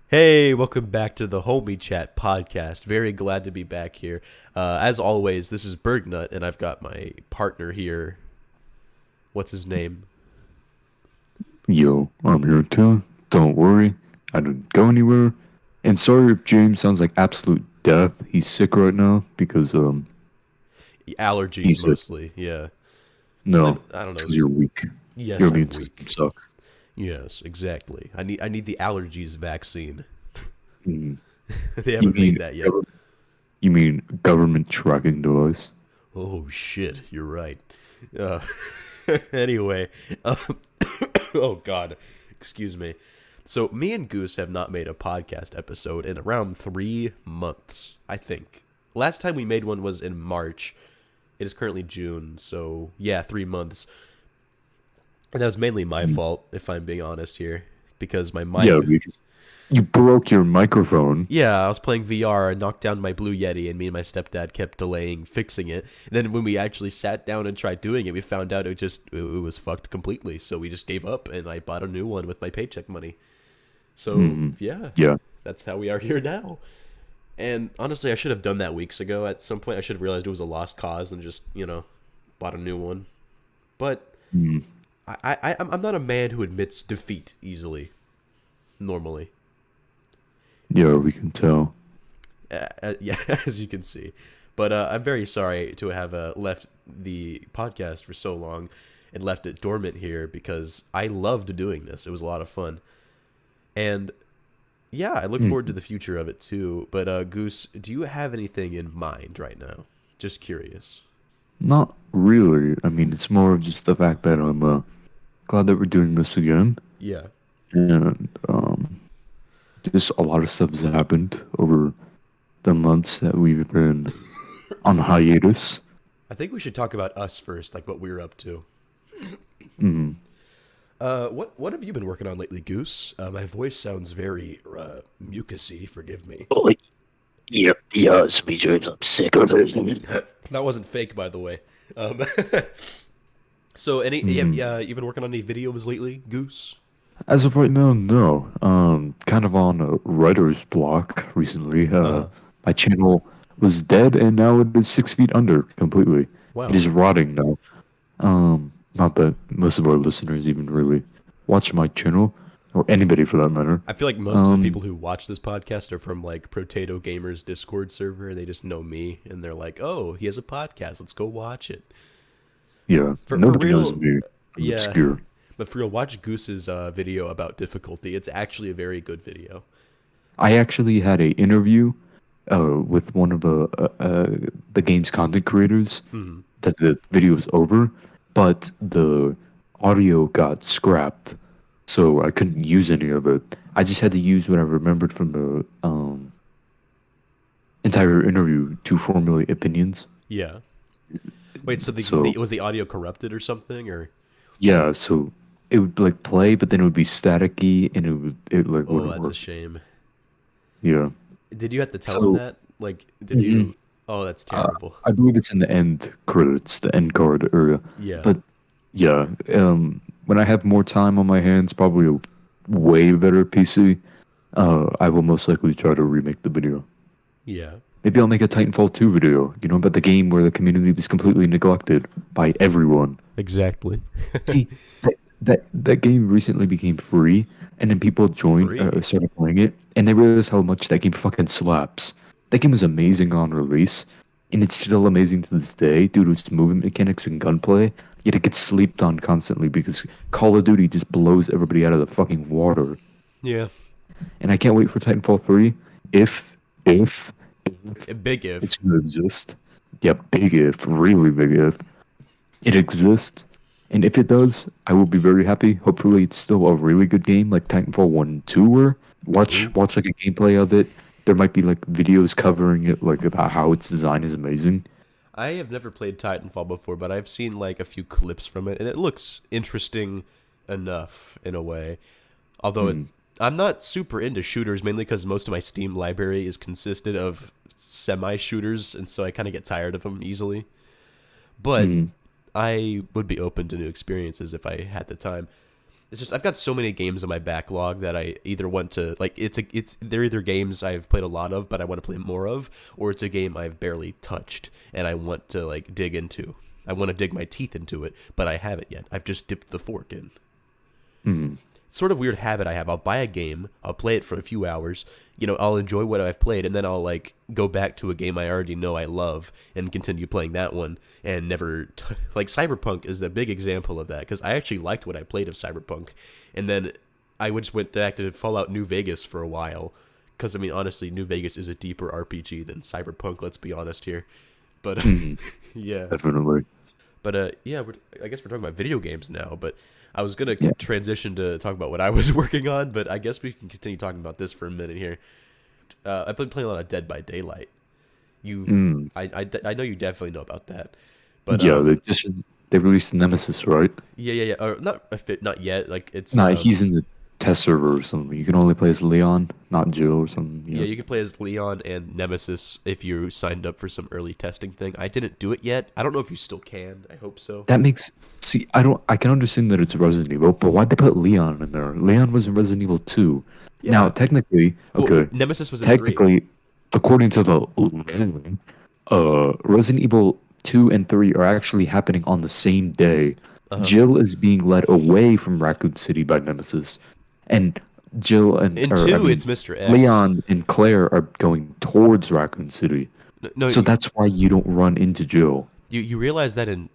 Hey, welcome back to the Homie Chat podcast. Very glad to be back here. As always, this is Bergnut, and I've got my partner here. What's his name? Yo, I'm here too. Don't worry, I didn't go anywhere. And sorry if James sounds like absolute death. He's sick right now because Allergies he's sick. mostly. Yeah. No, I don't know. because you're weak. Your Yes, I'm immune system weak. sucks. Yes, exactly. I need the allergies vaccine. Mm. They You haven't made mean that yet. gov- you mean government tracking device? Oh shit, you're right. Uh, anyway, oh god, excuse me. So me and Goose have not made a podcast episode in around 3 months, I think. Last time we made one was in March. It is currently June, so yeah, 3 months. And that was mainly my Mm. fault, if I'm being honest here, because my Yeah, mic. because you broke your microphone. Yeah, I was playing VR. I knocked down my Blue Yeti, and me and my stepdad kept delaying fixing it. And then when we actually sat down and tried doing it, we found out it was fucked completely. So we just gave up, and I bought a new one with my paycheck money. So Mm. yeah, Yeah, that's how we are here now. And honestly, I should have done that weeks ago. At some point, I should have realized it was a lost cause and just bought a new one. But mm. I'm not a man who admits defeat easily. Normally, Yeah, we can tell. yeah, as you can see. But I'm very sorry to have left the podcast for so long and left it dormant here because I loved doing this. It was a lot of fun. And yeah, I look forward to Mm. the future of it too. But Goose, do you have anything in mind right now? Just curious. Not really. I mean, it's more of just the fact that I'm glad that we're doing this again. Yeah. And just a lot of stuff has happened over the months that we've been on hiatus. I think we should talk about us first, like what we were up to. Mm. What have you been working on lately, Goose? My voice sounds very mucusy. Forgive me. Oh, yeah, yeah, it's me, James. I'm sick of it. That wasn't fake, by the way. Um, so, Mm. you've been working on any videos lately, Goose? As of right now, no. Kind of on a writer's block recently. Uh, My channel was dead, and now it is 6 feet under completely. It wow. is rotting now. Not that most of our listeners even really watch my channel, or anybody for that matter. I feel like most of the Um, people who watch this podcast are from like Potato Gamers Discord server. They just know me, and they're like, "Oh, he has a podcast. Let's go watch it." yeah, For nobody knows real, me. I'm yeah. obscure. But for real, watch Goose's video about difficulty. It's actually a very good video. I actually had a interview with one of the game's content creators Hmm. that the video was over, but the audio got scrapped, so I couldn't use any of it. I just had to use what I remembered from the entire interview to formulate opinions. Yeah. Wait, so So was the audio corrupted or something, or? yeah, so it would like play, but then it would be staticky, and it like Oh, wouldn't that's a work. shame. Yeah. Did you have to tell him So. that? Like, did Mhm. you? Oh, that's terrible. I believe it's in the end credits, the end card area. Yeah. But yeah, when I have more time on my hands, probably a way better PC, I will most likely try to remake the video. Yeah. Maybe I'll make a Titanfall 2 video, about the game where the community was completely neglected by everyone. Exactly. See, that game recently became free, and then people Free. started playing it, and they realized how much that game fucking slaps. That game was amazing on release, and it's still amazing to this day due to its movement mechanics and gunplay. Yet it gets slept on constantly because Call of Duty just blows everybody out of the fucking water. Yeah. And I can't wait for Titanfall 3 if if A big it's if. gonna exist. Yeah, big if, really big if. It exists, and if it does, I will be very happy. Hopefully, it's still a really good game, like Titanfall 1 and 2 were. Watch, True. watch like a gameplay of it. There might be like videos covering it, like about how its design is amazing. I have never played Titanfall before, but I've seen like a few clips from it, and it looks interesting enough in a way. Although Mm, I'm not super into shooters, mainly because most of my Steam library is consisted of semi-shooters, and so I kind of get tired of them easily. But mm, I would be open to new experiences if I had the time. It's just I've got so many games in my backlog that I either want to like they're either games I've played a lot of but I want to play more of, or it's a game I've barely touched and I want to like dig into. I want to dig my teeth into it, but I haven't yet. I've just dipped the fork in. It's sort of weird habit I have. I'll buy a game, I'll play it for a few hours, I'll enjoy what I've played, and then I'll like go back to a game I already know I love and continue playing that one and never like Cyberpunk is the big example of that because I actually liked what I played of Cyberpunk, and then I just went back to Fallout New Vegas for a while because I mean honestly New Vegas is a deeper RPG than Cyberpunk. Let's be honest here, but yeah, Definitely. but yeah, I guess we're talking about video games now, but. I was going to transition to talk about what I was working on, but I guess we can continue talking about this for a minute here. I've been playing a lot of Dead by Daylight. I know you definitely know about that. But Yeah, they released Nemesis, right? Yeah. Not yet. Like it's Nah, he's in the test server or something. You can only play as Leon, not Jill or something. Yeah, you can play as Leon and Nemesis if you signed up for some early testing thing. I didn't do it yet. I don't know if you still can. I hope so. That makes I can understand that it's Resident Evil, but why'd they put Leon in there? Leon was in Resident Evil 2. Yeah. Now, technically, okay. Nemesis was in technically, 3. according to the Resident Evil 2 and 3 are actually happening on the same day. Jill is being led away from Raccoon City by Nemesis, and Jill and in 2 it's Mr. X. Leon and Claire are going towards Raccoon City. No, so that's why you don't run into Jill. You realize that in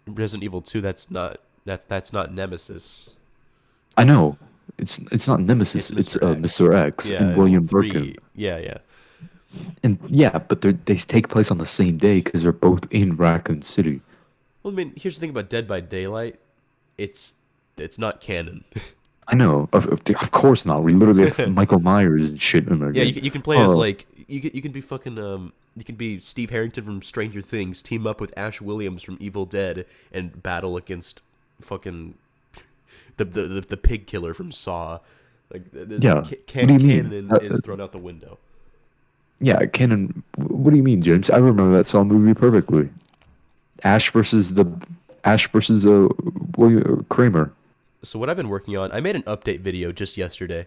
Resident Evil 2 that's not Nemesis. I know. It's not Nemesis. It's Mr. X and William Birkin. Yeah. And yeah, but they take place on the same day because they're both in Raccoon City. Well, I mean, here's the thing about Dead by Daylight. It's not canon. I know. Of course not. We literally have Michael Myers and shit in there. Yeah, you can play as like you can be fucking you can be Steve Harrington from Stranger Things, team up with Ash Williams from Evil Dead, and battle against fucking the pig killer from Saw. Like canon is thrown out the window. Yeah, canon. What do you mean, James? I remember that Saw movie perfectly. Ash versus William Kramer. So what I've been working on, I made an update video just yesterday.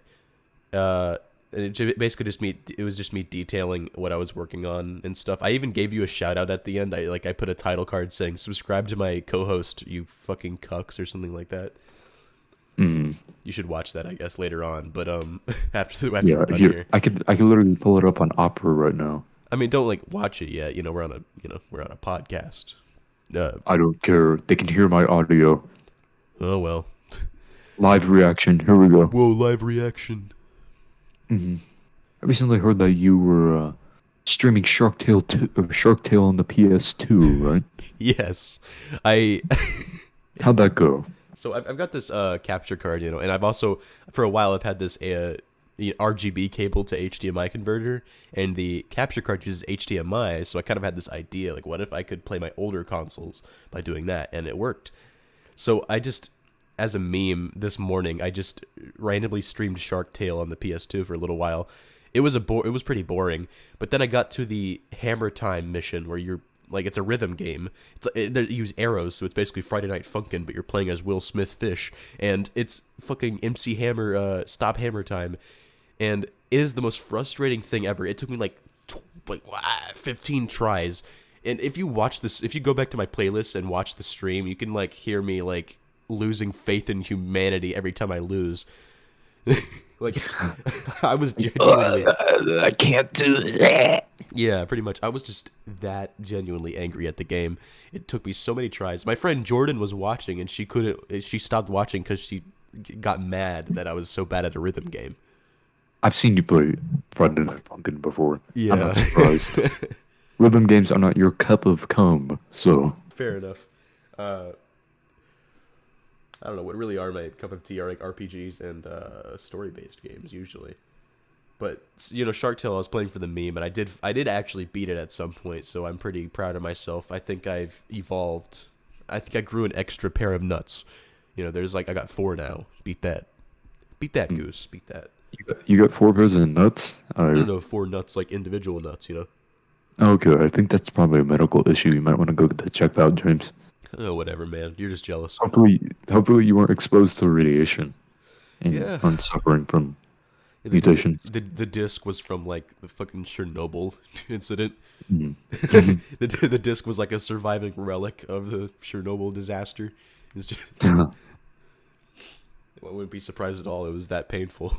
And it basically it was just me detailing what I was working on and stuff. I even gave you a shout out at the end. I put a title card saying subscribe to my co-host, you fucking cucks, or something like that. Mm-hmm. You should watch that, I guess, later on. But after yeah, we're done here, I could literally pull it up on Opera right now. I mean, don't like watch it yet. We're on a podcast. I don't care. They can hear my audio. Oh well. Live reaction. Here we go. Whoa, live reaction. Mm-hmm. I recently heard that you were streaming Shark Tale on the PS2, right? Yes, How'd that go? So I've got this capture card, and I've also for a while I've had this RGB cable to HDMI converter, and the capture card uses HDMI. So I kind of had this idea, like, what if I could play my older consoles by doing that, and it worked. So I just, as a meme, this morning I just randomly streamed Shark Tale on the PS2 for a little while. It was pretty boring, but then I got to the Hammer Time mission where you're like, it's a rhythm game. They use arrows, so it's basically Friday Night Funkin', but you're playing as Will Smith Fish, and it's fucking MC Hammer, Stop Hammer Time, and it is the most frustrating thing ever. It took me like 15 tries, and if you watch this, if you go back to my playlist and watch the stream, you can like hear me like losing faith in humanity every time I lose. Like, I was genuinely... I can't do that. Yeah, pretty much. I was just that genuinely angry at the game. It took me so many tries. My friend Jordan was watching, and she stopped watching because she got mad that I was so bad at a rhythm game. I've seen you play Friday Night Funkin' before. Yeah. I'm not surprised. Rhythm games are not your cup of cum, so... Fair enough. I don't know, what really are my cup of tea are like RPGs and story-based games usually. But Shark Tale I was playing for the meme, and I did actually beat it at some point, so I'm pretty proud of myself. I think I've evolved. I think I grew an extra pair of nuts. There's like I got 4 now. Beat that, Goose. Beat that. You got 4 pairs of nuts? I don't know, 4 nuts like individual nuts. Okay, I think that's probably a medical issue. You might want to go get that checked out, James. Oh, whatever, man. You're just jealous. Hopefully you weren't exposed to radiation and Yeah. aren't suffering from The, the, mutations. the disc was from like the fucking Chernobyl incident. Mhm. The disc was like a surviving relic of the Chernobyl disaster. It's just, I wouldn't be surprised at all. It was that painful.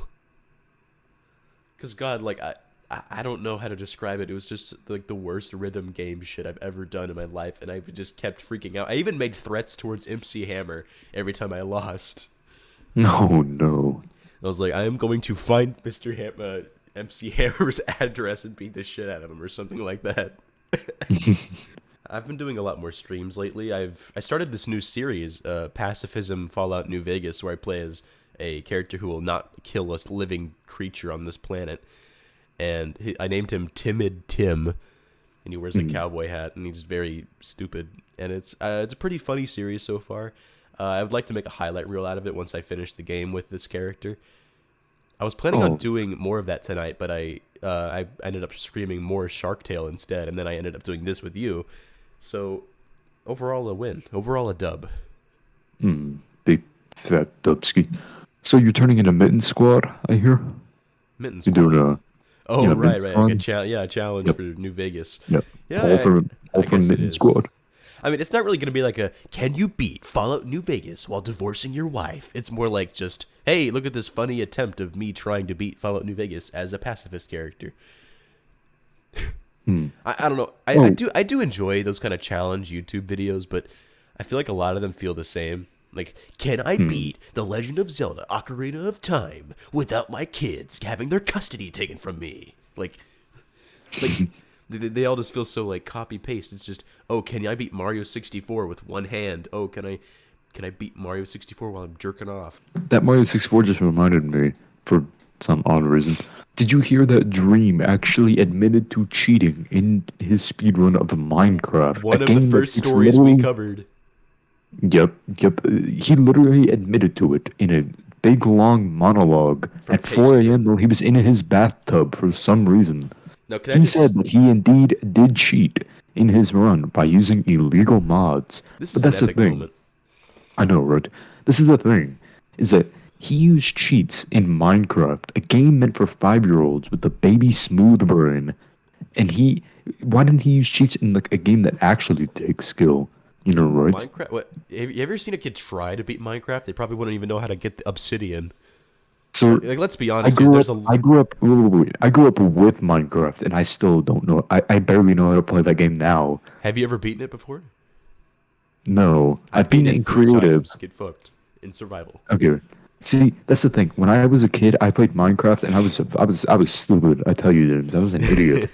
Cause God, like I don't know how to describe it. It was just like the worst rhythm game shit I've ever done in my life, and I just kept freaking out. I even made threats towards MC Hammer every time I lost. No, no. I was like, I am going to find MC Hammer's address and beat the shit out of him or something like that. I've been doing a lot more streams lately. I started this new series, Pacifism Fallout New Vegas, where I play as a character who will not kill a living creature on this planet. And I named him Timid Tim, and he wears a cowboy hat, and he's very stupid. And it's a pretty funny series so far. I would like to make a highlight reel out of it once I finish the game with this character. I was planning on doing more of that tonight, but I ended up streaming more Shark Tale instead, and then I ended up doing this with you. So, overall a win. Overall a dub. Big fat Dubsky. So you're turning into Mitten Squad, I hear? Mitten You're Squad. doing Oh, right. Mitten Like Squad? a challenge Yep. for New Vegas. Yep. Yeah, All from I guess it Mitten is. Squad. I mean, it's not really going to be like a, can you beat Fallout New Vegas while divorcing your wife? It's more like just, hey, look at this funny attempt of me trying to beat Fallout New Vegas as a pacifist character. I don't know. I do enjoy those kind of challenge YouTube videos, but I feel like a lot of them feel the same. Like, can I beat The Legend of Zelda Ocarina of Time without my kids having their custody taken from me? Like they all just feel so like copy paste. It's just, oh, can I beat Mario 64 with one hand? Oh, can I beat Mario 64 while I'm jerking off? That Mario 64 just reminded me, for some odd reason. Did you hear that Dream actually admitted to cheating in his speedrun of Minecraft? One a of the game that first takes stories we literally- covered. Yep. He literally admitted to it in a big long monologue at 4 a.m. while he was in his bathtub for some reason. Now, can I He just, said that he indeed did cheat in his run by using illegal mods. this But is that's an the epic thing. moment. I know, right? This is the thing, is that he used cheats in Minecraft, a game meant for 5-year-olds with the baby smooth brain. And why didn't he use cheats in like a game that actually takes skill? You know, right? Minecraft. What? Have you ever seen a kid try to beat Minecraft? They probably wouldn't even know how to get the obsidian. So Like, let's be I honest, dude. grew There's up. a I grew up. Wait. I grew up with Minecraft, and I still don't know. I barely know how to play that game now. Have you ever beaten it before? No, I've been in 3 creative. times. Get fucked in survival. Okay. See, that's the thing. When I was a kid, I played Minecraft, and I was stupid. I tell you, James, I was an idiot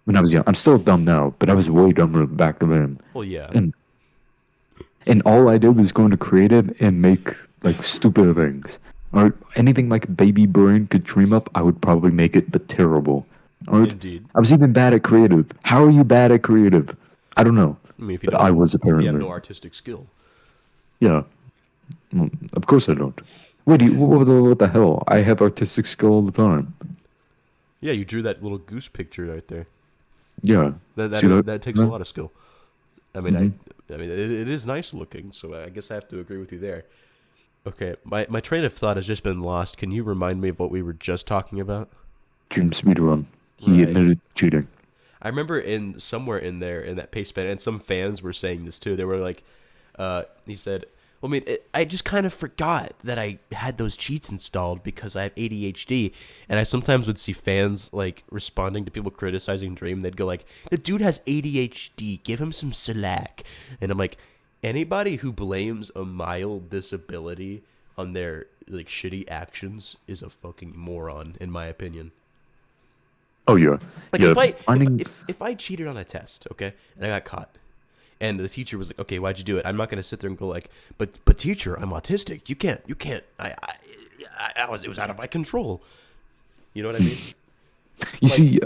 when I was young. I'm still dumb now, but I was way dumber back then. Well, yeah. And all I did was go into creative and make like stupid things, or anything like Baby Brain could dream up. I would probably make it, but terrible. Or Indeed. I was even bad at creative. How are you bad at creative? I don't know. I mean, if you But don't, I was if you have apparently. no artistic skill. Yeah. Well, of course I don't. Wait, what the hell? I have artistic skill all the time. Yeah, you drew that little goose picture right there. Yeah. See That takes a lot of skill. I mean, I mean, it is nice looking, so I guess I have to agree with you there. Okay, my train of thought has just been lost. Can you remind me of what we were just talking about? Dream speedrun. He Right. admitted cheating. I remember somewhere in there in that paste bed, and some fans were saying this too. They were like, he said, "Well, I mean, I just kind of forgot that I had those cheats installed because I have ADHD." And I sometimes would see fans like responding to people criticizing Dream. They'd go like, "The dude has ADHD. Give him some slack." And I'm like, anybody who blames a mild disability on their like shitty actions is a fucking moron, in my opinion. Oh yeah. Like yeah. if I cheated on a test, okay, and I got caught, and the teacher was like, "Okay, why'd you do it?" I'm not gonna sit there and go like, "But teacher, I'm autistic. You can't. It was out of my control." You know what I mean? You see,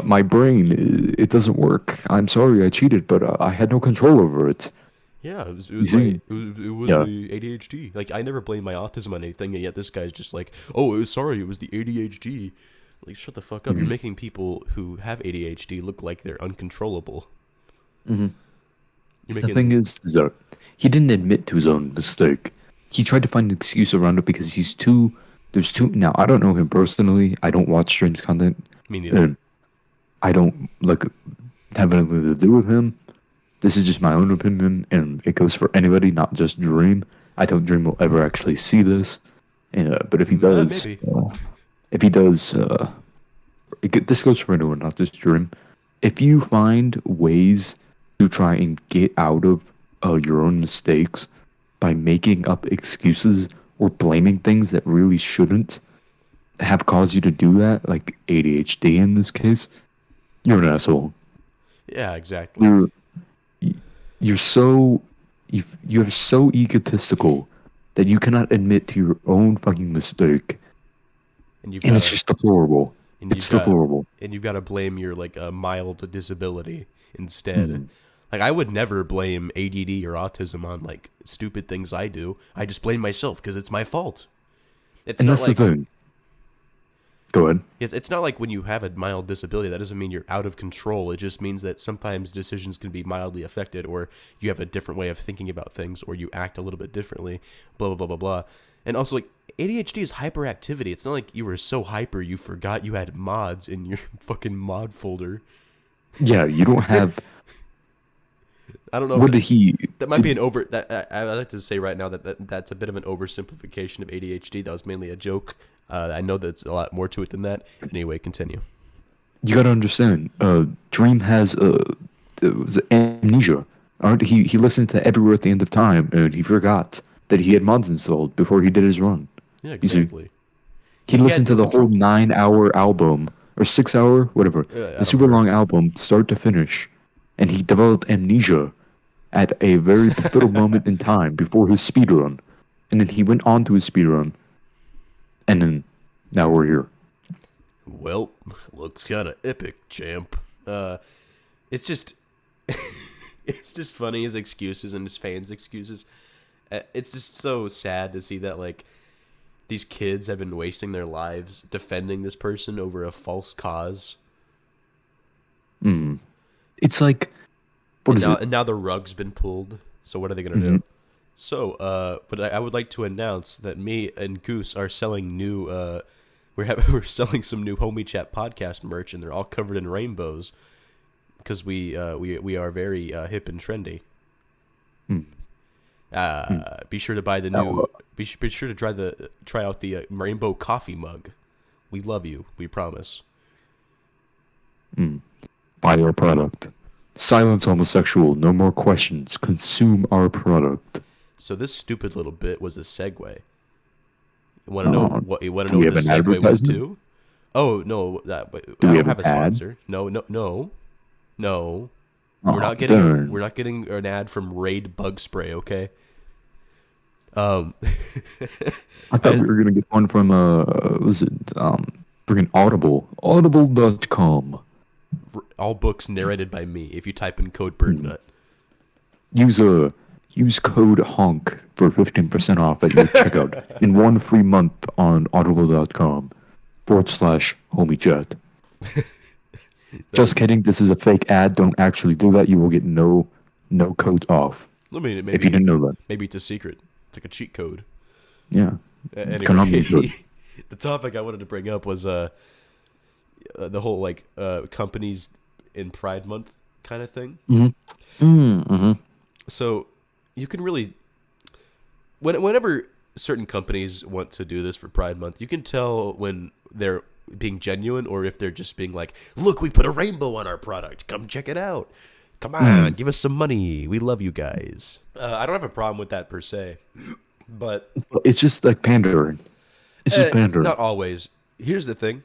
my brain, it doesn't work. I'm sorry I cheated, but I had no control over it. Yeah, it was see, it was yeah. the ADHD. Like I never blame my autism on anything, and yet this guy's just like, "Oh, it was the ADHD." Like, shut the fuck up! You're making people who have ADHD look like they're uncontrollable. You're The making thing is that he didn't admit to his own mistake. He tried to find an excuse around it because he's too. There's too. Now, I don't know him personally. I don't watch Stream's content. me neither. And I don't like have anything to do with him. This is just my own opinion, and it goes for anybody, not just Dream. I don't Dream will ever actually see this, but if he does, Maybe. if he does, this goes for anyone, not just Dream. If you find ways to try and get out of your own mistakes by making up excuses or blaming things that really shouldn't have caused you to do that, like ADHD in this case, you're an asshole. Yeah, exactly. You're so you're so egotistical that you cannot admit to your own fucking mistake, And and it's just deplorable. It's deplorable. And you've got to blame your like a mild disability instead. Mhm. Like I would never blame ADD or autism on like stupid things I do. I just blame myself because it's my fault. It's And not that's like the thing. Go ahead. it's not like when you have a mild disability that doesn't mean you're out of control. It just means that sometimes decisions can be mildly affected, or you have a different way of thinking about things, or you act a little bit differently. Blah blah blah blah blah. And also like ADHD is hyperactivity. It's not like you were so hyper you forgot you had mods in your fucking mod folder. Yeah, you don't have. I don't know. What did he? That might be an over. That I like to say right now that's a bit of an oversimplification of ADHD. That was mainly a joke. I know that's a lot more to it than that. Anyway, continue. You gotta understand. Dream has was it amnesia. Aren't he listened to Everywhere at the End of Time, and he forgot that he had mods installed before he did his run. Yeah, You see, exactly. he listened to the whole 9-hour album or 6-hour, whatever, I the don't super remember. long album, start to finish, and he developed amnesia at a very pivotal moment in time before his speed run, and then he went on to his speed run, and then now we're here. Well, looks kind of epic, champ. It's just, it's just funny his excuses and his fans' excuses. It's just so sad to see that like these kids have been wasting their lives defending this person over a false cause. It's like, what is it? And now the rug's been pulled. So what are they gonna do? So, but I would like to announce that me and Goose are selling new. We're selling some new Homie Chat podcast merch, and they're all covered in rainbows because we are very hip and trendy. Be sure to buy the new. Be sure to try out the rainbow coffee mug. We love you. We promise. Buy our product. Silence homosexual. No more questions. Consume our product. So this stupid little bit was a segue. You want to know what? You want to do know we what the have an segue was advertisement? to? Oh no, I we don't have have a an ad? sponsor. No. Oh, We're not darn. getting an ad from Raid Bug Spray. Okay. I thought we were gonna get one from was it freaking Audible. Audible.com. All books narrated by me. If you type in code BirdNut. Use code HONK for 15% off at your checkout and 1 free month on audible.com/homiechat. Just kidding. This is a fake ad. Don't actually do that. You will get no code off. I mean, If you didn't know that. maybe it's a secret. It's like a cheat code. Yeah. Anyway, code. the topic I wanted to bring up was the whole like companies in Pride Month kind of thing. So you can really, whenever certain companies want to do this for Pride Month, you can tell when they're being genuine or if they're just being like, look, we put a rainbow on our product. Come check it out. Come on, give us some money. We love you guys. I don't have a problem with that per se, but It's just like pandering. It's just pandering. not always. Here's the thing.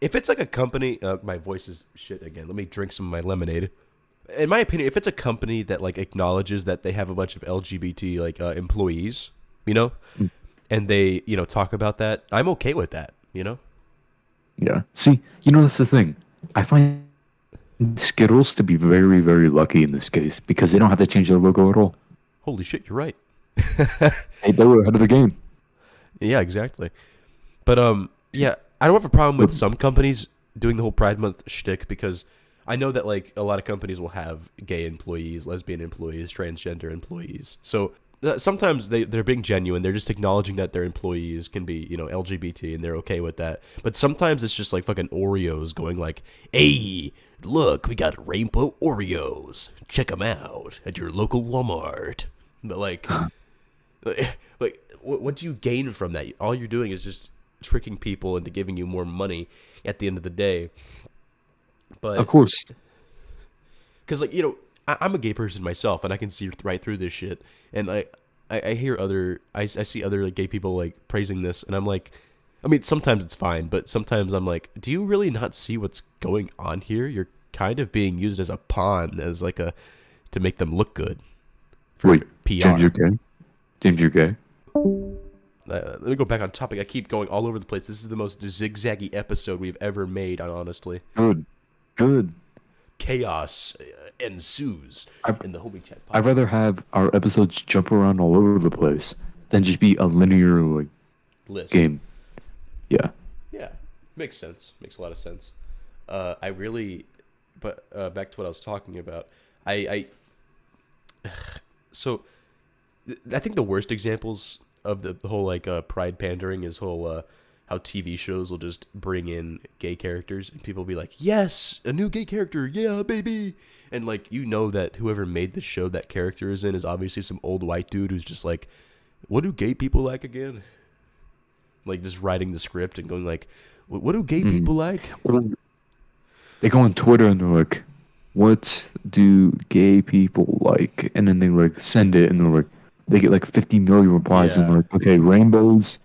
If it's like a company, my voice is shit again. Let me drink some of my lemonade. In my opinion, if it's a company that like acknowledges that they have a bunch of LGBT like employees, you know, and they talk about that, I'm okay with that. Yeah. See, that's the thing. I find Skittles to be very, very lucky in this case because they don't have to change their logo at all. Holy shit, you're right. Hey, they were ahead of the game. Yeah, exactly. But yeah, I don't have a problem with some companies doing the whole Pride Month shtick because I know that like a lot of companies will have gay employees, lesbian employees, transgender employees. So sometimes they're being genuine. They're just acknowledging that their employees can be, LGBT and they're okay with that. But sometimes it's just like fucking Oreos going like, "Hey, look, we got rainbow Oreos. Check them out at your local Walmart." But like, what do you gain from that? All you're doing is just tricking people into giving you more money at the end of the day. But Of course. because I'm a gay person myself, and I can see right through this shit. And I hear I see other like gay people like praising this, and I'm like, I mean, sometimes it's fine, but sometimes I'm like, do you really not see what's going on here? You're kind of being used as a pawn, as like to make them look good for Wait, PR. James, you're gay? James, you're gay? Let me go back on topic. I keep going all over the place. This is the most zigzaggy episode we've ever made, honestly. Good. Chaos ensues in the Homie Chat podcast. I'd rather have our episodes jump around all over the place than just be a linear like list game. Yeah. Yeah, makes sense. Makes a lot of sense. Back to what I was talking about. So I think the worst examples of the whole like pride pandering is how TV shows will just bring in gay characters and people will be like, "Yes, a new gay character, yeah, baby," and like that whoever made the show that character is in is obviously some old white dude who's just like, "What do gay people like again?" Like just writing the script and going like, "What do gay people like?" They go on Twitter and they're like, "What do gay people like?" And then they like send it and they're like, they get like 50 million replies and they're like, "Okay, rainbows,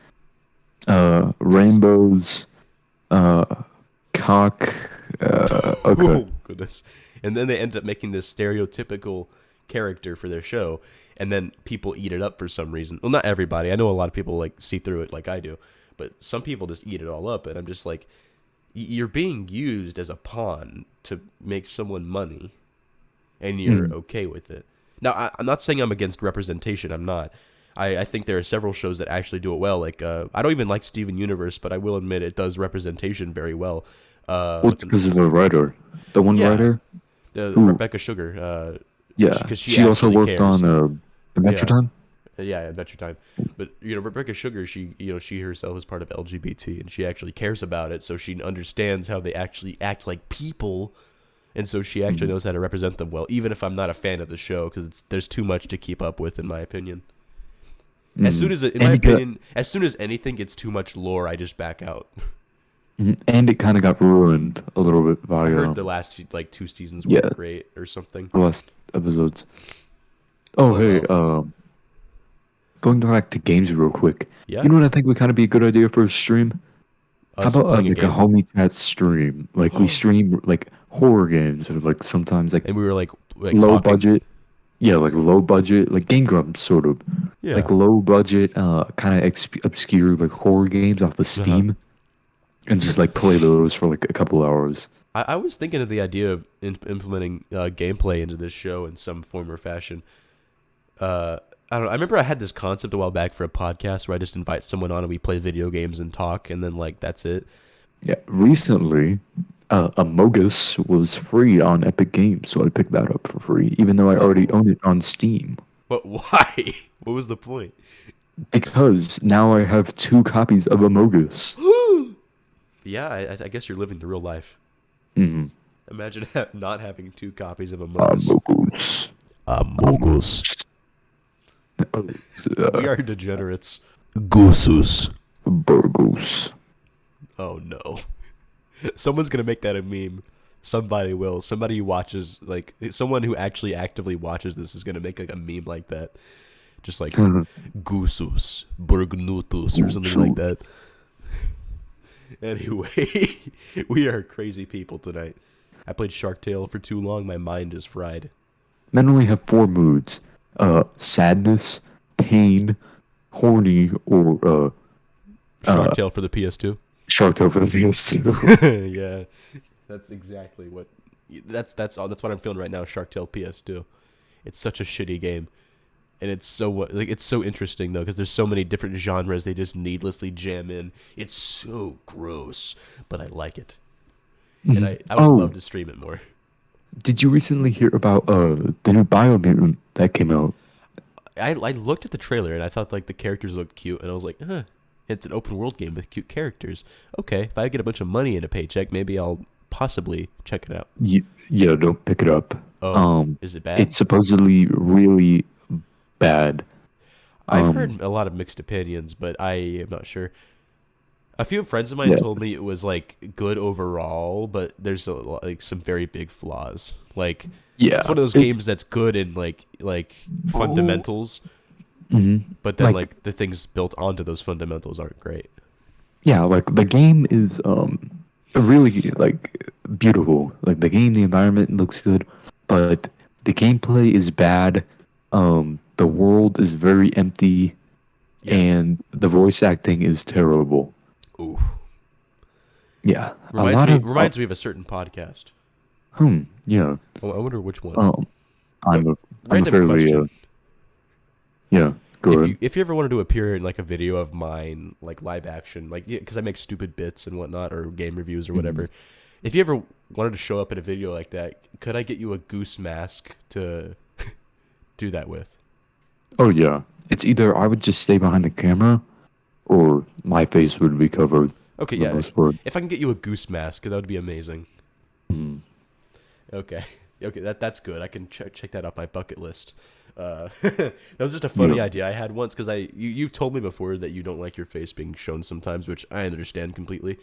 cock, okay." Oh goodness! And then they end up making this stereotypical character for their show, and then people eat it up for some reason. Well, not everybody. I know a lot of people like see through it like I do, but some people just eat it all up. And I'm just like, you're being used as a pawn to make someone money, and you're okay with it. Now, I'm not saying I'm against representation. I'm not. I think there are several shows that actually do it well. Like, I don't even like Steven Universe, but I will admit it does representation very well. Well, it's because of the writer. The one writer? Rebecca Sugar. Yeah, because she also worked on Adventure Time. Yeah, Adventure Time. But Rebecca Sugar, she herself is part of LGBT, and she actually cares about it. So she understands how they actually act like people, and so she actually knows how to represent them well. Even if I'm not a fan of the show, because there's too much to keep up with, in my opinion. As soon as as soon as anything gets too much lore, I just back out. And it kind of got ruined a little bit by. I heard the last like 2 seasons were great or something. The last episodes. Oh hey, going back to games real quick. Yeah. You know what I think would kind of be a good idea for a stream? How about like a homie chat stream? Like we stream like horror games or like sometimes like. And we were like low talking. Budget. Yeah, like low budget, like Game Grumps sort of. Yeah. Like low budget, kind of obscure like horror games off of Steam, and just like play those for like a couple hours. I was thinking of the idea of implementing gameplay into this show in some form or fashion. I don't know. I remember I had this concept a while back for a podcast where I just invite someone on and we play video games and talk, and then like that's it. Yeah, recently, Among Us was free on Epic Games, so I picked that up for free, even though I already own it on Steam. But why? What was the point? Because now I have 2 copies of Among Us. Yeah, I guess you're living the real life. Mm-hmm. Imagine not having 2 copies of Among Us. Among Us. We are degenerates. Goosus. Burgos. Oh no. Someone's gonna make that a meme. Somebody will. Somebody who watches, like, someone who actually actively watches this is gonna make like a meme like that. Just like Goosus, Burgnutus, or something like that. Anyway, we are crazy people tonight. I played Shark Tale for too long. My mind is fried. Men only have 4 moods. Sadness, pain, horny, or Shark Tale for the PS2. Shark Tale for the PS2. Yeah, that's exactly what. That's what I'm feeling right now. Shark Tale PS2. It's such a shitty game, and it's so interesting though because there's so many different genres they just needlessly jam in. It's so gross, but I like it, and I would love to stream it more. Did you recently hear about the new Biomutant that came out? I looked at the trailer and I thought like the characters looked cute, and I was like, huh, it's an open world game with cute characters. Okay, if I get a bunch of money in a paycheck, maybe I'll possibly check it out. Yeah, don't pick it up. Oh, is it bad? It's supposedly really bad. I've Um, heard a lot of mixed opinions, but I am not sure. A few friends of mine yeah, told me it was like good overall, but there's like some very big flaws. Like yeah. it's one of those It's games that's good in like fundamentals, mhm. but then Like like the things built onto those fundamentals aren't great. yeah, like the game is really like beautiful. Like the game, the environment looks good, but the gameplay is bad. The world is very empty, Yeah. and the voice acting is terrible. Ooh. Yeah, a lot of Reminds me of a certain podcast. yeah. Oh, I wonder which one. Um, But I'm a random fairly question: yeah. Go ahead. if you ever wanted to appear in like a video of mine, like live action, like because I make stupid bits and whatnot, or game reviews or Mhm. whatever, if you ever wanted to show up in a video like that, could I get you a goose mask to do that with? Oh yeah, it's either I would just stay behind the camera, or my face would be covered Okay, for the yeah. most part. If I can get you a goose mask, that would be amazing. Mhm. Okay, okay, that's good. I can check that off my bucket list. That was just a funny Yeah. idea I had once because you told me before that you don't like your face being shown sometimes, which I understand completely.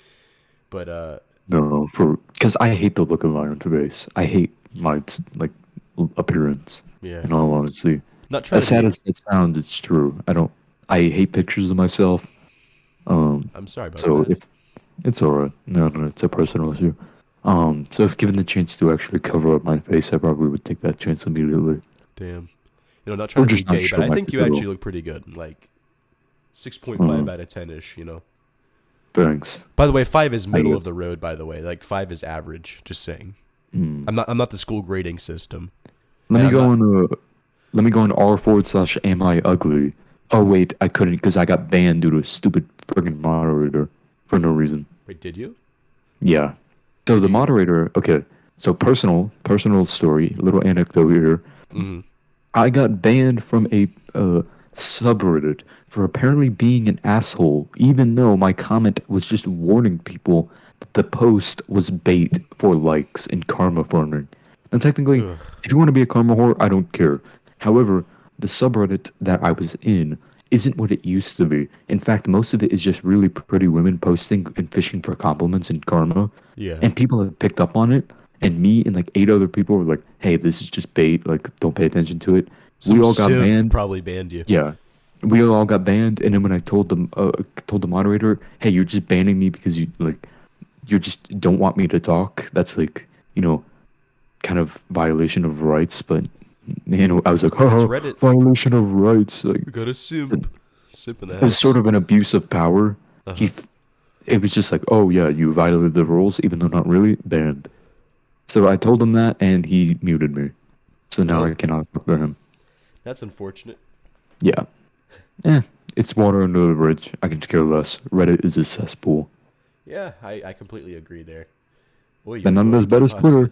But No, for because I hate the look of my own face. I hate my like appearance. yeah, In all honesty, not trying as to sad be. as it sounds, it's true. I don't. I hate pictures of myself. Um, I'm sorry about so that. if it's alright, no, it's a personal issue. So if given the chance to actually cover up my face, I probably would take that chance immediately, Damn. Not trying or to be just not gay, but show I my think face you at actually all. look pretty good. Like 6.5 Uh, out of 10 ish. Thanks. By the way, 5 is I middle of guess. the road. By the way, like 5 is average. Just saying. Hmm. I'm not the school grading system, Let and me I'm go not. on. Let me go on r// am I ugly? Oh wait, I couldn't because I got banned due to a stupid friggin' moderator for no reason. Wait, did you? Yeah. So Did the you? moderator. Okay. So personal story. Little anecdote here. Mm-hmm. I got banned from a subreddit for apparently being an asshole, even though my comment was just warning people that the post was bait for likes and karma farming. And technically, Ugh. if you want to be a karma whore, I don't care. However, the subreddit that I was in isn't what it used to be. In fact, most of it is just really pretty women posting and fishing for compliments and karma. Yeah. And people have picked up on it. And me and like 8 other people were like, hey, this is just bait. Like, don't pay attention to it. We Some all got simp banned. probably banned you. Yeah. We all got banned. And then when I told the moderator, hey, you're just banning me because you just don't want me to talk. That's like, kind of violation of rights. But, I was like, It's oh, Reddit. violation of rights. Like, We got a simp. Simp in the it was sort house. of an abuse of power. Uh He, huh. th- it was just like, oh yeah, you violated the rules, even though not really, banned. So I told him that, and he muted me. So now I Well, cannot talk to him. that's unfortunate. Yeah. Eh, it's water under the bridge. I can care less. Reddit is a cesspool. Yeah, I completely agree there. Oy, But oy, not oy. as bad as Pasta. Twitter.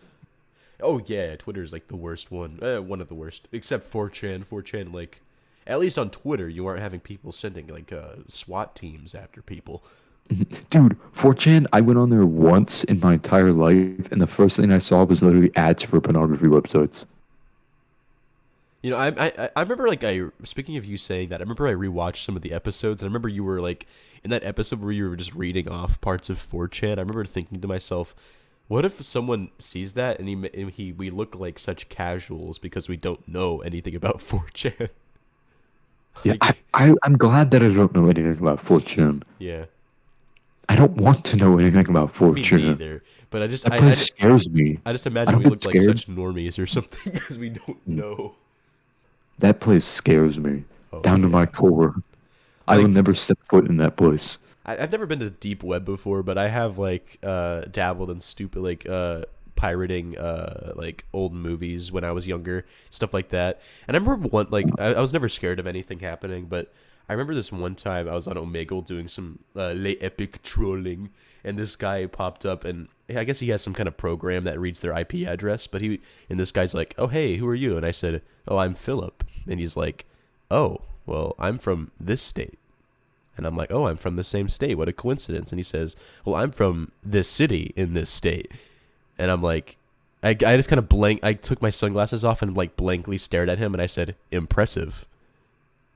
Oh yeah, Twitter's like the worst one. One of the worst, except 4chan. 4chan, like, at least on Twitter, you aren't having people sending like SWAT teams after people. Dude, 4chan, I went on there once in my entire life, and the first thing I saw was literally ads for pornography websites. I remember like speaking of you saying that, I remember I rewatched some of the episodes, and I remember you were like in that episode where you were just reading off parts of 4chan. I remember thinking to myself, what if someone sees that and we look like such casuals because we don't know anything about 4chan? Yeah, Like, I'm glad that I don't know anything about 4chan. yeah, I don't want to know anything about me 4chan. neither. But That place scares me. I just I imagine don't we get looked like scared. such normies or something because we don't know. That place scares me Oh down to my yeah, core. I will like never step foot in that place. I've never been to deep web before, but I have like dabbled in stupid like pirating like old movies when I was younger, stuff like that. And I remember one like I was never scared of anything happening, but I remember this one time I was on Omegle doing some late epic trolling, and this guy popped up and I guess he has some kind of program that reads their IP address. But this guy's like, oh hey, who are you? And I said, oh, I'm Philip. And he's like, oh, well, I'm from this state. And I'm like, oh, I'm from the same state. What a coincidence. And he says, well, I'm from this city in this state. And I'm like, I just kind of I took my sunglasses off and like blankly stared at him. And I said, impressive.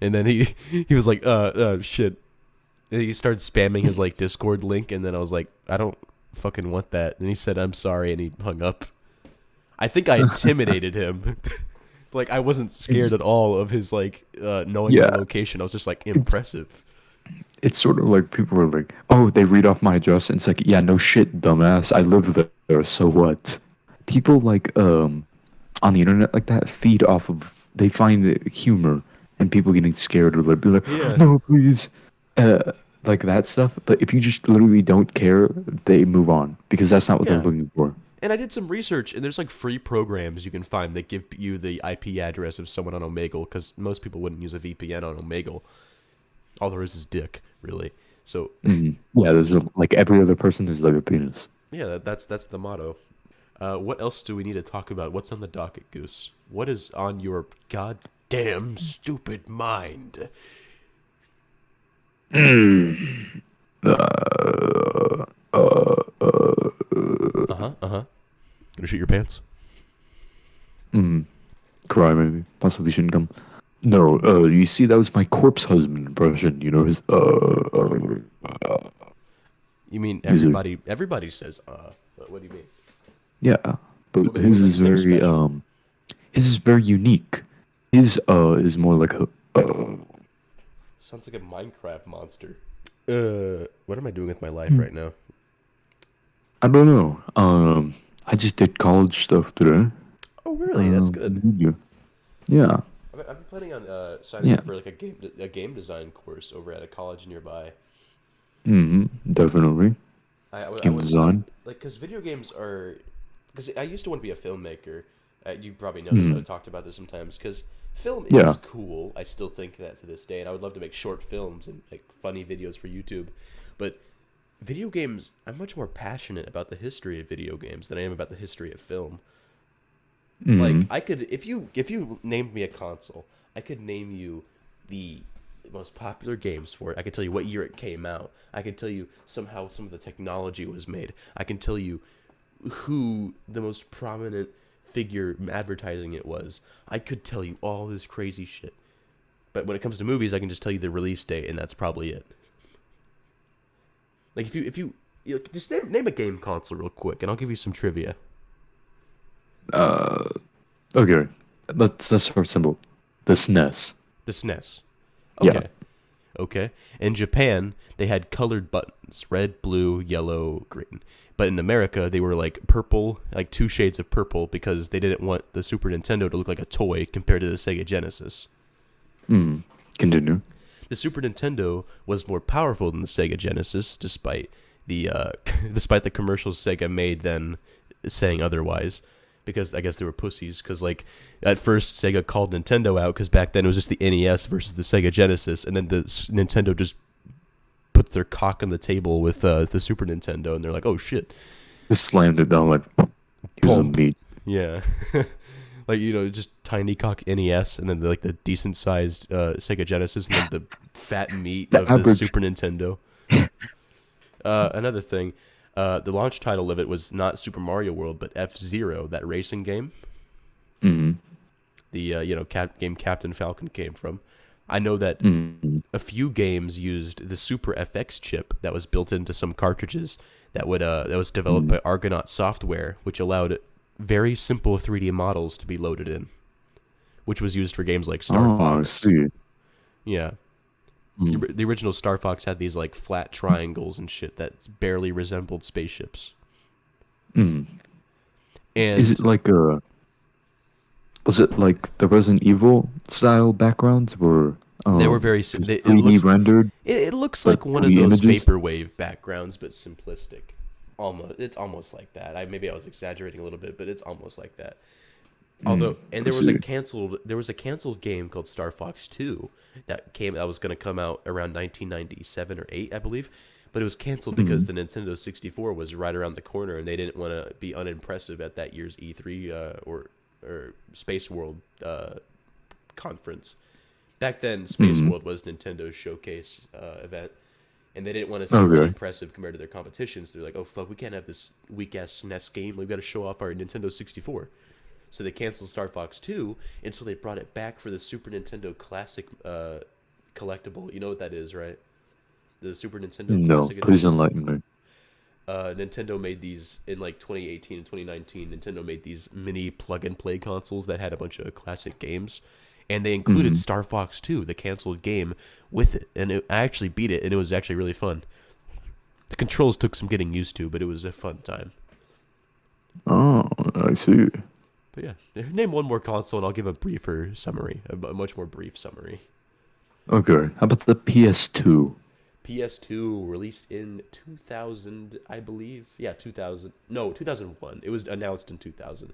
And then he was like, shit. And he started spamming his like Discord link. And then I was like, I don't fucking want that. And he said, I'm sorry. And he hung up. I think I intimidated him. Like, I wasn't scared at all of his like knowing my location. I was just like, impressive. It's sort of like people were like, oh, they read off my address, and it's like, yeah, no shit, dumbass, I live there, so what? People like on the internet like that feed off of, they find humor and people getting scared or be like, no, please, like that stuff. But if you just literally don't care, they move on because that's not what they're looking for. And I did some research, and there's like free programs you can find that give you the IP address of someone on Omegle, because most people wouldn't use a VPN on Omegle. All there is dick, really. So yeah, there's like every other person, there's like a penis. Yeah, that's the motto. What else do we need to talk about? What's on the docket, Goose? What is on your goddamn stupid mind? Gonna shoot your pants? Cry maybe. Possibly shouldn't come. No, you see, that was my corpse husband impression. You know his You mean everybody? Everybody says But what do you mean? Yeah, but his is very his is very unique. His is more like a Sounds like a Minecraft monster. What am I doing with my life right now? I don't know. I just did college stuff today. Oh, really? That's good. Yeah. I've been planning on signing up for like a game design course over at a college nearby. Definitely. Game design. Like, because video games are... Because I used to want to be a filmmaker. You probably know this. I've talked about this sometimes. Because film is cool. I still think that to this day. And I would love to make short films and like funny videos for YouTube. But video games, I'm much more passionate about the history of video games than I am about the history of film. Like, I could... If you named me a console, I could name you the most popular games for it. I can tell you what year it came out. I can tell you somehow some of the technology was made. I can tell you who the most prominent figure advertising it was. I could tell you all this crazy shit. But when it comes to movies, I can just tell you the release date, and that's probably it. Like, if you just name a game console real quick, and I'll give you some trivia. Okay. Let's start simple. The SNES. The SNES. Okay. Yeah. Okay. In Japan, they had colored buttons: red, blue, yellow, green. But in America, they were like purple, like 2 shades of purple, because they didn't want the Super Nintendo to look like a toy compared to the Sega Genesis. Continue. The Super Nintendo was more powerful than the Sega Genesis, despite the commercials Sega made then saying otherwise. Because I guess they were pussies. Because like at first Sega called Nintendo out because back then it was just the NES versus the Sega Genesis, and then the Nintendo just put their cock on the table with the Super Nintendo, and they're like, oh shit, just slammed it down like here's some meat. Yeah. Like, just tiny cock NES, and then like the decent sized Sega Genesis, and then the fat meat of the Super Nintendo. Another thing. The launch title of it was not Super Mario World, but F-Zero, that racing game. The game Captain Falcon came from. I know that a few games used the Super FX chip that was built into some cartridges that was developed by Argonaut Software, which allowed very simple 3D models to be loaded in, which was used for games like Star Fox. I see. Yeah. The original Star Fox had these like flat triangles and shit that barely resembled spaceships. And is it like was it like the Resident Evil style backgrounds were? They were very 3D rendered. It looks like one of those vaporwave backgrounds, but simplistic. It's almost like that. Maybe I was exaggerating a little bit, but it's almost like that. Although, and there was a canceled game called Star Fox 2 that was going to come out around 1997 or 8, I believe. but it was canceled because the Nintendo 64 was right around the corner, and they didn't want to be unimpressive at that year's E3 or Space World conference. Back then, Space World was Nintendo's showcase event, and they didn't want to seem Okay. unimpressive compared to their competition. So they're like, "Oh fuck, we can't have this weak ass SNES game. We've got to show off our Nintendo 64." So they canceled Star Fox 2 until they brought it back for the Super Nintendo Classic collectible. You know what that is, right? The Super Nintendo No, Classic please Edition. enlighten me. Nintendo made these in like 2018 and 2019. Nintendo made these mini plug-and-play consoles that had a bunch of classic games, and they included Star Fox 2, the canceled game, with it. And I actually beat it, and it was actually really fun. The controls took some getting used to, but it was a fun time. Oh, I see. But yeah, name one more console, and I'll give a briefer summary, a much more brief summary. Okay, how about the PS2? PS2 released in 2000, I believe. Yeah, 2000. No, 2001. It was announced in 2000.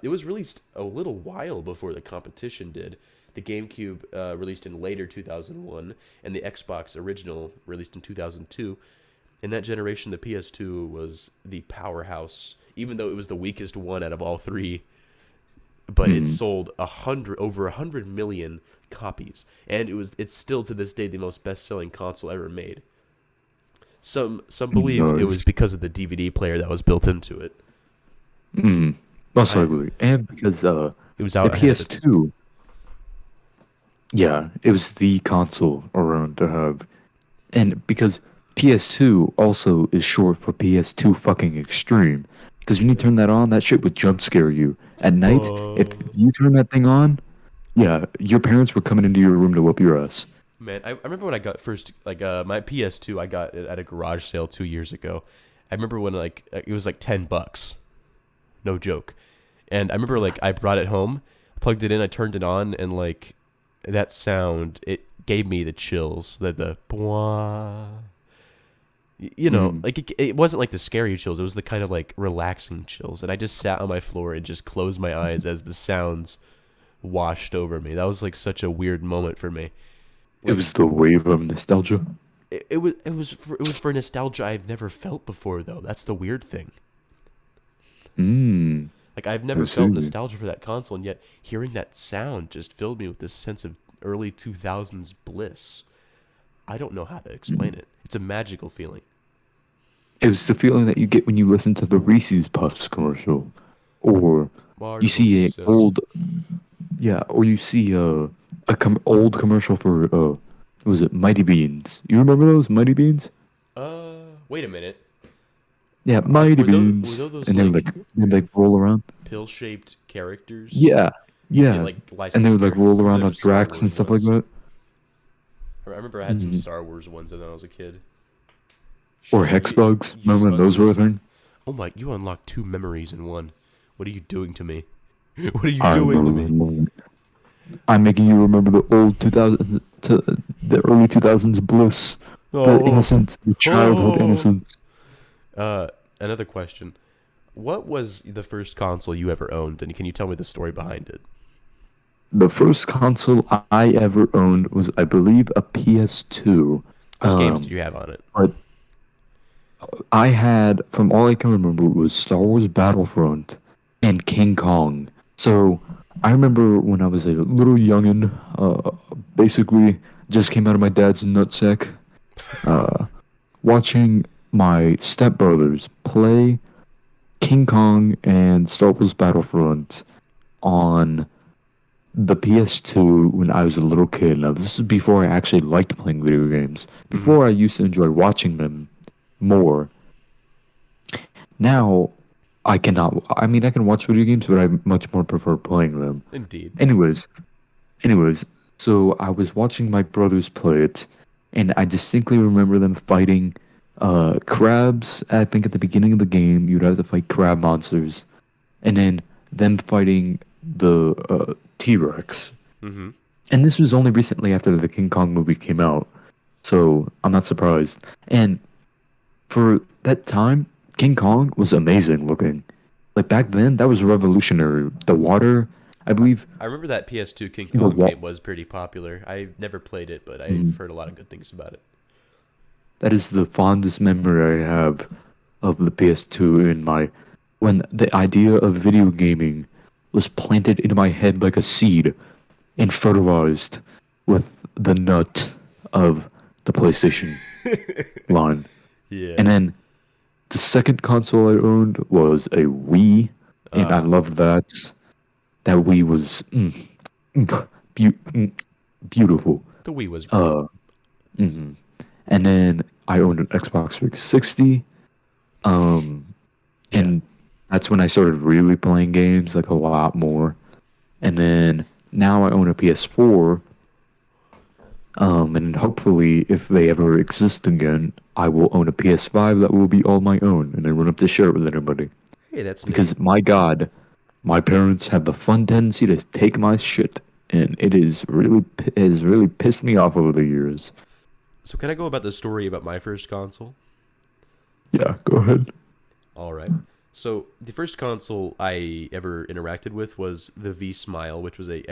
It was released a little while before the competition did. The GameCube released in later 2001, and the Xbox original released in 2002. In that generation, the PS2 was the powerhouse, even though it was the weakest one out of all three. But it sold over 100 million copies, and it's still to this day the most best-selling console ever made. Some believe it was Nice. because of the DVD player that was built into it. Most I- likely. And because It was the out ahead of it. PS2, yeah, it was the console around to have. And because PS2 also is short for PS2 fucking Extreme. Because when you turn that on, that shit would jump scare you. At night, if you turn that thing on, yeah, your parents were coming into your room to whoop your ass. Man, I remember when I got first my PS2. I got it at a garage sale 2 years ago. I remember when it was like $10, no joke. And I remember I brought it home, plugged it in, I turned it on, and that sound, it gave me the chills. The bwah. You know, it wasn't like the scary chills. It was the kind of relaxing chills. And I just sat on my floor and just closed my eyes as the sounds washed over me. That was such a weird moment for me. It was the wave of nostalgia. It was for nostalgia I've never felt before, though. That's the weird thing. Mmm. I've never I felt see. nostalgia for that console, and yet hearing that sound just filled me with this sense of early 2000s bliss. I don't know how to explain it. It's a magical feeling. It was the feeling that you get when you listen to the Reese's Puffs commercial, or you see a old, yeah, or you see old commercial for was it Mighty Beans? You remember those Mighty Beans? Wait a minute. Yeah, Mighty were those- Beans, were those, and they would they'd roll around. Pill-shaped characters? Yeah, yeah, licensed and they would characters. roll I remember around there on was Star Drax and Wars stuff ones. like that. I remember I had some Star Wars ones when I was a kid. Or Shit, Hex you- Bugs. you Remember when just those were a unlocked- thing? Oh my! You unlocked two memories in one. What are you doing to me? What are you I doing to me? remember. I'm making you remember the old 2000s, to the early 2000s bliss, the Oh. innocence, the childhood Oh. innocence. Another question. What was the first console you ever owned, and can you tell me the story behind it? The first console I ever owned was, I believe, a PS2. What games did you have on it? But I had, from all I can remember, was Star Wars Battlefront and King Kong. So I remember when I was a little youngin', basically just came out of my dad's nutsack, watching my stepbrothers play King Kong and Star Wars Battlefront on the PS2 when I was a little kid. Now, this is before I actually liked playing video games. Before I used to enjoy watching them more. Now, I cannot. I mean, I can watch video games, but I much more prefer playing them. Indeed. Anyways, so I was watching my brothers play it, and I distinctly remember them fighting crabs. I think at the beginning of the game, you'd have to fight crab monsters, and then them fighting the T-Rex. Mm-hmm. And this was only recently after the King Kong movie came out, so I'm not surprised. And for that time, King Kong was amazing looking. Like back then, that was revolutionary. The water, I believe. I remember that PS2 King The Kong wa- game was pretty popular. I never played it, but I've heard a lot of good things about it. That is the fondest memory I have of the PS2 in my when the idea of video gaming was planted into my head like a seed and fertilized with the nut of the PlayStation line. Yeah. And then the second console I owned was a Wii, and I Uh, loved that. That Wii was beautiful. the Wii was great. Uh, mhm. And then I owned an Xbox 360. Um, Yeah. and that's when I started really playing games like a lot more. And then now I own a PS4. And hopefully, if they ever exist again, I will own a PS5 that will be all my own, and I won't have to share it with anybody. Hey, that's neat. Because my God, my parents have the fun tendency to take my shit, and it has really pissed me off over the years. So can I go about the story about my first console? Yeah, go ahead. All right. So the first console I ever interacted with was the V Smile, which was a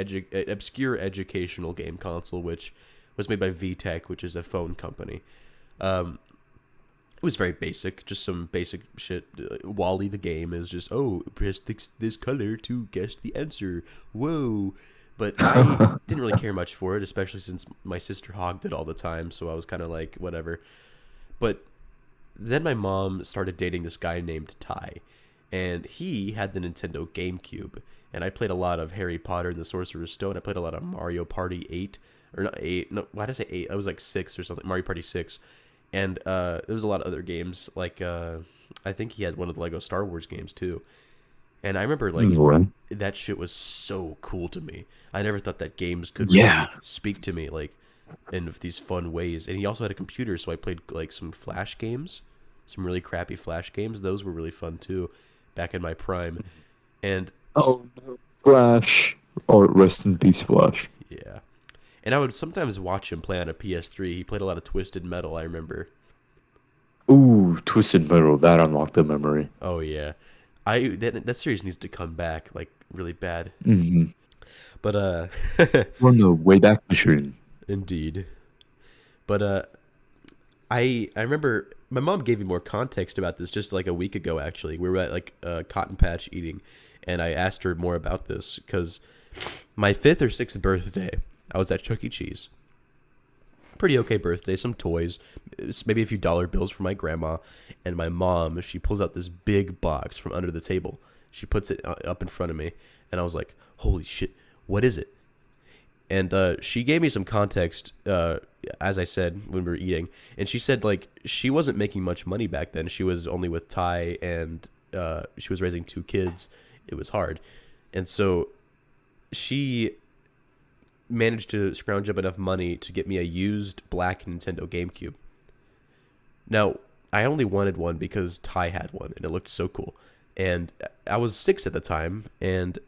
obscure educational game console, which was made by VTech, which is a phone company. It was very basic, just some basic shit. Wally the game is just, oh, press this color to guess the answer. Whoa. But I didn't really care much for it, especially since my sister hogged it all the time, so I was kind of like, whatever. But then my mom started dating this guy named Ty, and he had the Nintendo GameCube, and I played a lot of Harry Potter and the Sorcerer's Stone. I played a lot of Mario Party 8, or not 8, no, why did I say 8? I was like 6 or something, Mario Party 6. And there was a lot of other games, like I think he had one of the Lego Star Wars games too. And I remember like Right. that shit was so cool to me. I never thought that games could Yeah. really speak to me like in these fun ways. And he also had a computer, so I played like some Flash games, some really crappy Flash games. Those were really fun too, back in my prime. And Oh, no. Flash. Or rest in peace, Flash. yeah, and I would sometimes watch him play on a PS3. He played a lot of Twisted Metal, I remember. Ooh, Twisted Metal. That unlocked the memory. Oh yeah, that series needs to come back like really bad. Mm-hmm. But Run the Wayback Machine. indeed. But I remember my mom gave me more context about this just like a week ago. Actually, we were at like Cotton Patch eating, and I asked her more about this because my 5th or 6th birthday, I was at Chuck E. Cheese. Pretty okay birthday, some toys, maybe a few dollar bills for my grandma, and my mom. She pulls out this big box from under the table. She puts it up in front of me, and I was like, "Holy shit, what is it?" And she gave me some context, as I said when we were eating, and she said like she wasn't making much money back then. She was only with Ty, and she was raising 2 kids. It was hard, and so she managed to scrounge up enough money to get me a used black Nintendo GameCube. Now, I only wanted one because Ty had one, and it looked so cool. And I was 6 at the time, and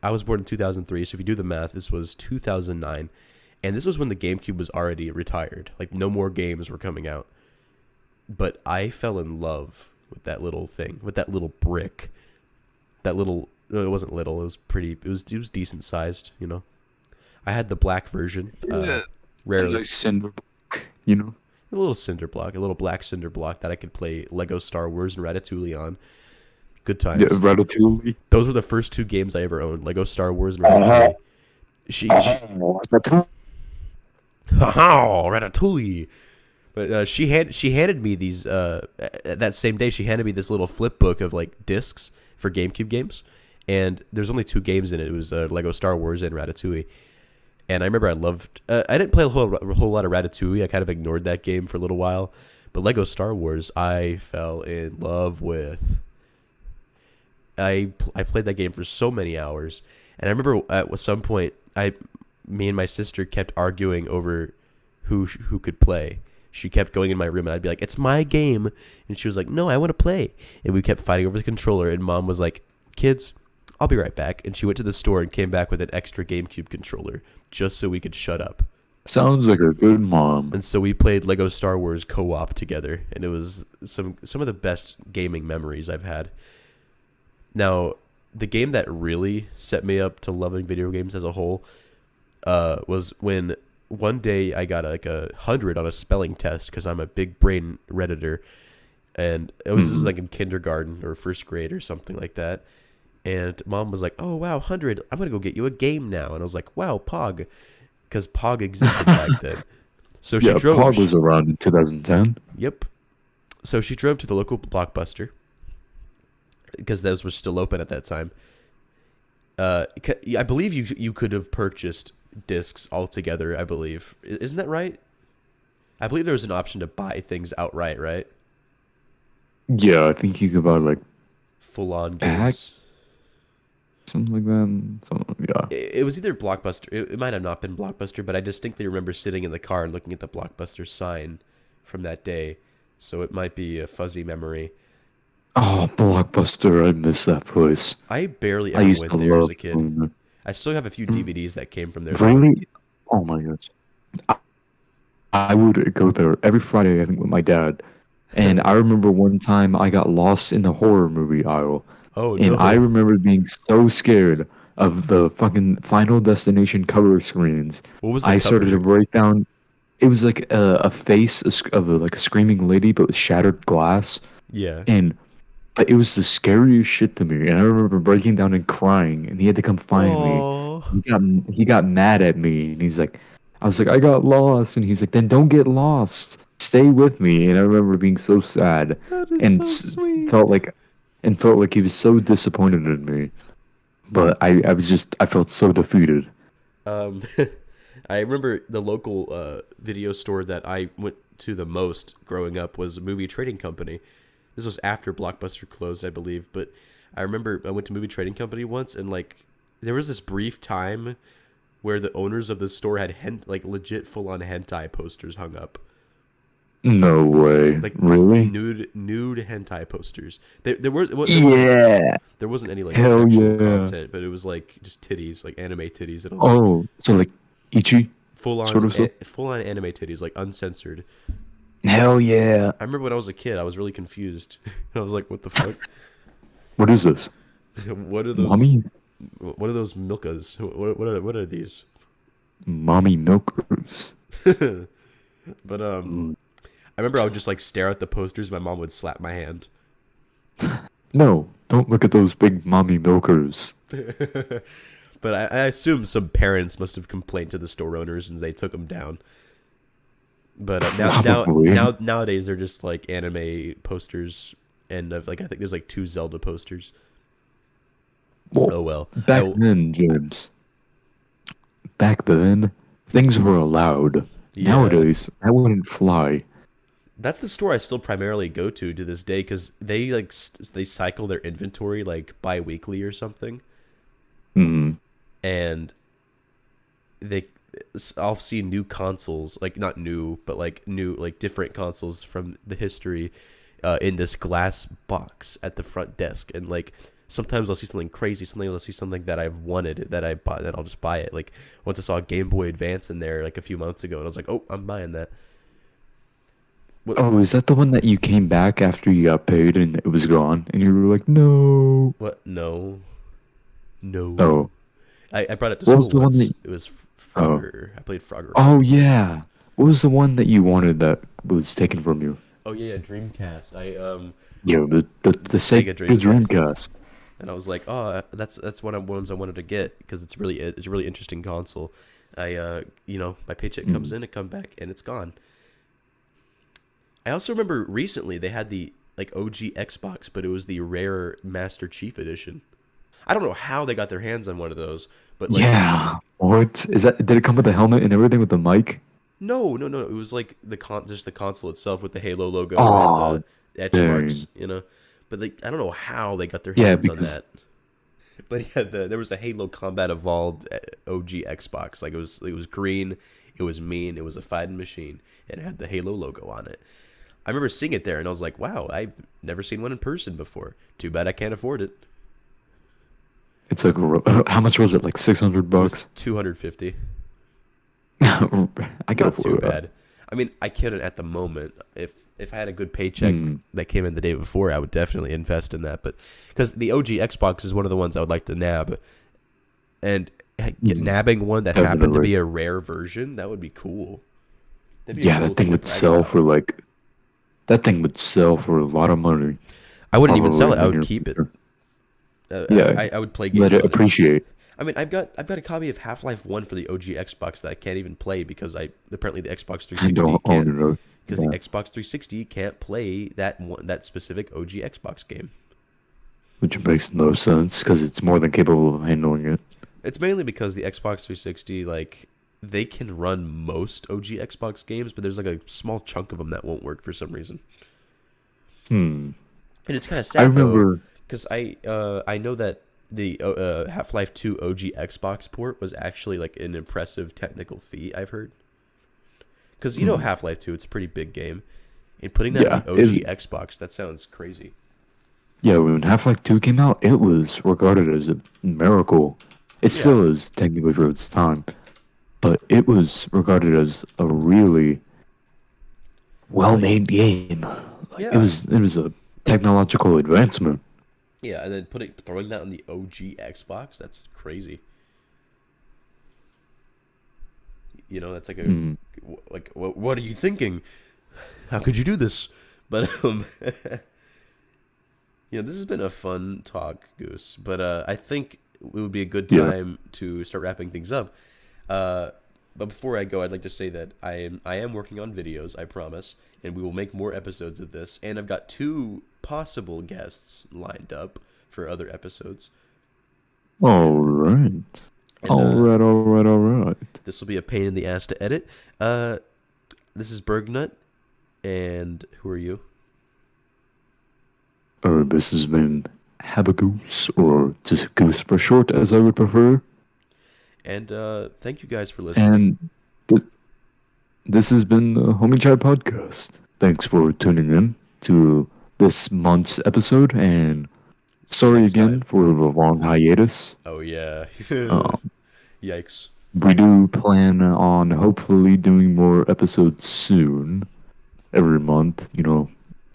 I was born in 2003, so if you do the math, this was 2009. And this was when the GameCube was already retired. Like, no more games were coming out. But I fell in love with that little thing, with that little brick. That little, it wasn't little, it was pretty, it was decent sized, you know? I had the black version, rarely. Like cinder block, you know? A little cinder block, a little black cinder block that I could play Lego Star Wars and Ratatouille on. Good times. Yeah, Ratatouille. Those were the first 2 games I ever owned, Lego Star Wars and Ratatouille. Haha, Ratatouille. But she handed me these that same day. She handed me this little flip book of like discs for GameCube games, and there's only 2 games in it. It was Lego Star Wars and Ratatouille. And I remember I loved. I didn't play a whole lot of Ratatouille. I kind of ignored that game for a little while. But Lego Star Wars, I fell in love with. I played that game for so many hours, and I remember at some point, me and my sister kept arguing over who could play. She kept going in my room, and I'd be like, "It's my game," and she was like, "No, I want to play." And we kept fighting over the controller. And Mom was like, "Kids, I'll be right back." And she went to the store and came back with an extra GameCube controller just so we could shut up. Sounds like a good mom. And so we played Lego Star Wars co-op together, and it was some of the best gaming memories I've had. Now, the game that really set me up to loving video games as a whole was when one day I got like 100 on a spelling test because I'm a big brain redditor, and this was like in kindergarten or first grade or something like that. And mom was like, "Oh wow, 100! I'm gonna go get you a game now." And I was like, "Wow, Pog," because Pog existed back then. So she Yeah, drove. Pog was around in 2010. Yep. So she drove to the local Blockbuster because those were still open at that time. I believe you could have purchased discs altogether. I believe, isn't that right? I believe there was an option to buy things outright, right? Yeah, I think you could buy like Full on Pack? games. something like that. Yeah. It was either Blockbuster. It might have not been Blockbuster, but I distinctly remember sitting in the car and looking at the Blockbuster sign from that day. So it might be a fuzzy memory. Oh, Blockbuster! I miss that place. I barely I ever used went to there as love a kid. going there. I still have a few DVDs that came from there, though. Really? Oh my gosh. I would go there every Friday, I think, with my dad. And I remember one time I got lost in the horror movie aisle. Oh, And I no. remember being so scared of the fucking Final Destination cover screens. What was the I started to cover? break down. It was like a face of like a screaming lady, but with shattered glass. Yeah. And but it was the scariest shit to me. And I remember breaking down and crying, and he had to come find me. Oh, He got mad at me, and he's like, I was like, I got lost, and he's like, then don't get lost, stay with me. And I remember being so sad, that is and so sweet. felt like he was so disappointed in me. But I felt so defeated. Um, I remember the local video store that I went to the most growing up was a movie trading company. This was after Blockbuster closed, I believe, but I remember I went to movie trading company once, and like there was this brief time where the owners of the store had like legit full on hentai posters hung up, No way, like really? nude hentai posters. Yeah, There wasn't any like hell sexual yeah. content, but it was like just titties, like anime titties, and I was like Oh, so like Ichi sort of stuff. full on anime titties, like uncensored. Hell yeah. I remember when I was a kid, I was really confused. I was like, "What the fuck? What is this? What are those? Mommy? What are those milkas? What are these?" Mommy milkers. But I remember I would just like stare at the posters. My mom would slap my hand. No, don't look at those big mommy milkers. But I assume some parents must have complained to the store owners and they took them down. But Probably. nowadays they're just like anime posters, and like I think there's like 2 Zelda posters. Well, Oh well. back then, James. Back then, things were allowed. Yeah. Nowadays, that wouldn't fly. That's the store I still primarily go to this day because they like they cycle their inventory like bi-weekly or something, Hmm. and I'll see new consoles, like not new, but like new, like different consoles from the history, in this glass box at the front desk, and like sometimes I'll see something crazy, sometimes I'll see something that I've wanted that I bought, then I'll just buy it. Like once I saw a Game Boy Advance in there like a few months ago, and I was like, oh, I'm buying that. Oh, is that the one that you came back after you got paid and it was gone? And you were like, no. What? No. Oh. I brought it to What was school the one once. that... It was Oh. Frogger. I played Frogger. Oh, yeah. What was the one that you wanted that was taken from you? Oh yeah, Dreamcast. Yo, the Sega Dreamcast. And I was like, oh, that's one of the ones I wanted to get because it's a really interesting console. My paycheck comes in, it comes back, and it's gone. I also remember recently they had the like OG Xbox, but it was the rare Master Chief Edition. I don't know how they got their hands on one of those, but like, Yeah. What? Is that... Did it come with the helmet and everything with the mic? no. It was like just the console itself with the Halo logo Oh, and the etch dang. marks, But like, I don't know how they got their Yeah, hands on because... that. But yeah, there was the Halo Combat Evolved OG Xbox. Like it was green, it was mean, it was a fighting machine, and it had the Halo logo on it. I remember seeing it there, and I was like, "Wow, I've never seen one in person before. Too bad I can't afford it." It's like... How much was it? Like $600? It was $250. I can Not too afford that. bad. I mean, I couldn't at the moment. If I had a good paycheck that came in the day before, I would definitely invest in that. But because the OG Xbox is one of the ones I would like to nab, and nabbing one that happened to Definitely. be a rare version, that would be cool. That'd be a Yeah, cool that thing thing to would brag sell about. for like that thing would sell for a lot of money, I wouldn't even probably sell in it. I the would near keep it. future. Yeah, I would play let games it on it. appreciate. I mean, I've got a copy of Half-Life 1 for the OG Xbox that I can't even play because I apparently the Xbox I 360 don't can't, own it. because the Yeah, Xbox 360 can't play that specific OG Xbox game. which makes no sense because it's more than capable of handling it. It's mainly because the Xbox 360, like, they can run most OG Xbox games, but there's like a small chunk of them that won't work for some reason. Hmm. And it's kind of I sad though, remember. because I know that the Half-Life 2 OG Xbox port was actually like an impressive technical feat. I've heard, because you know Hmm, Half-Life 2, it's a pretty big game, and putting that on yeah, the OG Xbox, that sounds crazy. yeah. When Half-Life 2 came out, it was regarded as a miracle. It Yeah, still is technically for its time, but it was regarded as a really like well-made game. Like it yeah, was, it was a technological advancement. yeah, and then throwing that on the OG Xbox, that's crazy. You know, that's like a Mm, like what are you thinking? How could you do this? But this has been a fun talk, Goose. But I think it would be a good yeah. time to start wrapping things up. Uh, but before I go, I'd like to say that I am working on videos, I promise, and we will make more episodes of this. And I've got two possible guests lined up for other episodes. All And right. and All right. All right. All right. this will be a pain in the ass to edit. Uh, this is Bergnut, and who are you? This has been Habagoose, or just Goose for short, as I would prefer. And thank you guys for listening. And th- this has been the Homie Chat Podcast. Thanks for tuning in to this month's episode, and See you sorry next again time. for the long hiatus. Oh yeah. Um, Yikes. we do plan on hopefully doing more episodes soon, every month,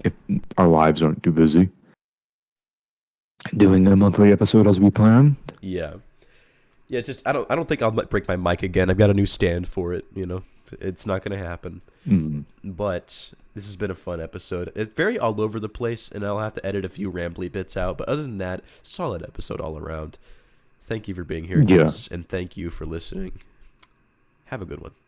if our lives aren't too busy. Doing a monthly episode as we planned. Yeah. Yeah, it's just I don't think I'll break my mic again. I've got a new stand for it, It's not going to happen. Mm, But this has been a fun episode. It's very all over the place, and I'll have to edit a few rambly bits out, but other than that, solid episode all around. Thank you for being here, yeah. Goose, and thank you for listening. Have a good one.